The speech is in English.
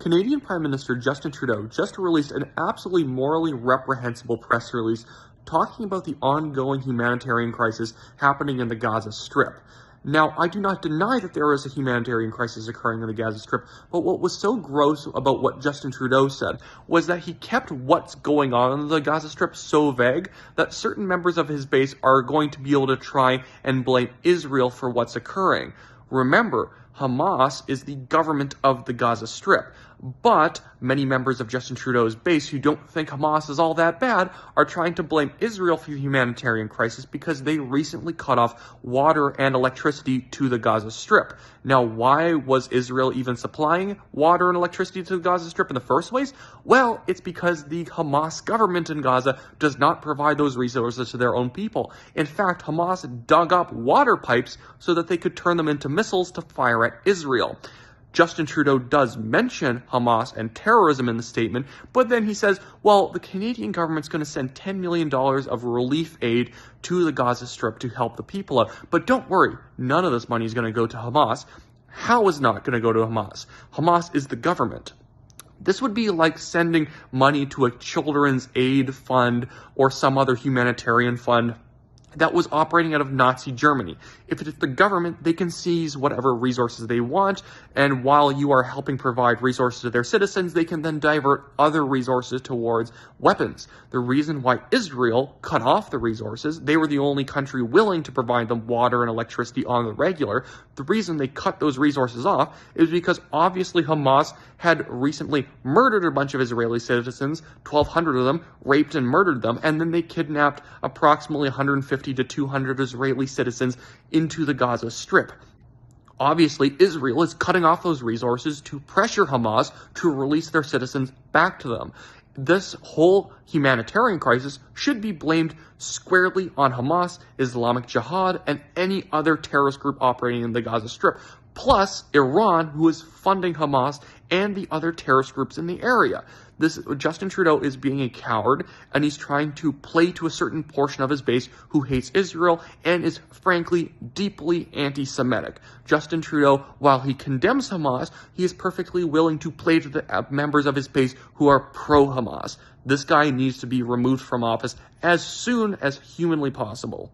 Canadian Prime Minister Justin Trudeau just released an absolutely morally reprehensible press release talking about the ongoing humanitarian crisis happening in the Gaza Strip. Now, I do not deny that there is a humanitarian crisis occurring in the Gaza Strip, but what was so gross about what Justin Trudeau said was that he kept what's going on in the Gaza Strip so vague that certain members of his base are going to be able to try and blame Israel for what's occurring. Remember, Hamas is the government of the Gaza Strip, but many members of Justin Trudeau's base who don't think Hamas is all that bad are trying to blame Israel for the humanitarian crisis because they recently cut off water and electricity to the Gaza Strip. Now, why was Israel even supplying water and electricity to the Gaza Strip in the first place? Well, it's because the Hamas government in Gaza does not provide those resources to their own people. In fact, Hamas dug up water pipes so that they could turn them into missiles to fire at Israel. Justin Trudeau does mention Hamas and terrorism in the statement, but then he says, well, the Canadian government's going to send $10 million of relief aid to the Gaza Strip to help the people out. But don't worry, none of this money is going to go to Hamas. How is not going to go to Hamas? Hamas is the government. This would be like sending money to a children's aid fund or some other humanitarian fund that was operating out of Nazi Germany. If it's the government, they can seize whatever resources they want, and while you are helping provide resources to their citizens, they can then divert other resources towards weapons. The reason why Israel cut off the resources, they were the only country willing to provide them water and electricity on the regular. The reason they cut those resources off is because obviously Hamas had recently murdered a bunch of Israeli citizens, 1,200 of them, raped and murdered them, and then they kidnapped approximately 150 to 200 Israeli citizens into the Gaza Strip. Obviously, Israel is cutting off those resources to pressure Hamas to release their citizens back to them. This whole humanitarian crisis should be blamed squarely on Hamas, Islamic Jihad, and any other terrorist group operating in the Gaza Strip, plus Iran, who is funding Hamas and the other terrorist groups in the area. Justin Trudeau is being a coward, and he's trying to play to a certain portion of his base who hates Israel and is, frankly, deeply anti-Semitic. Justin Trudeau, while he condemns Hamas, he is perfectly willing to play to the members of his base who are pro-Hamas. This guy needs to be removed from office as soon as humanly possible.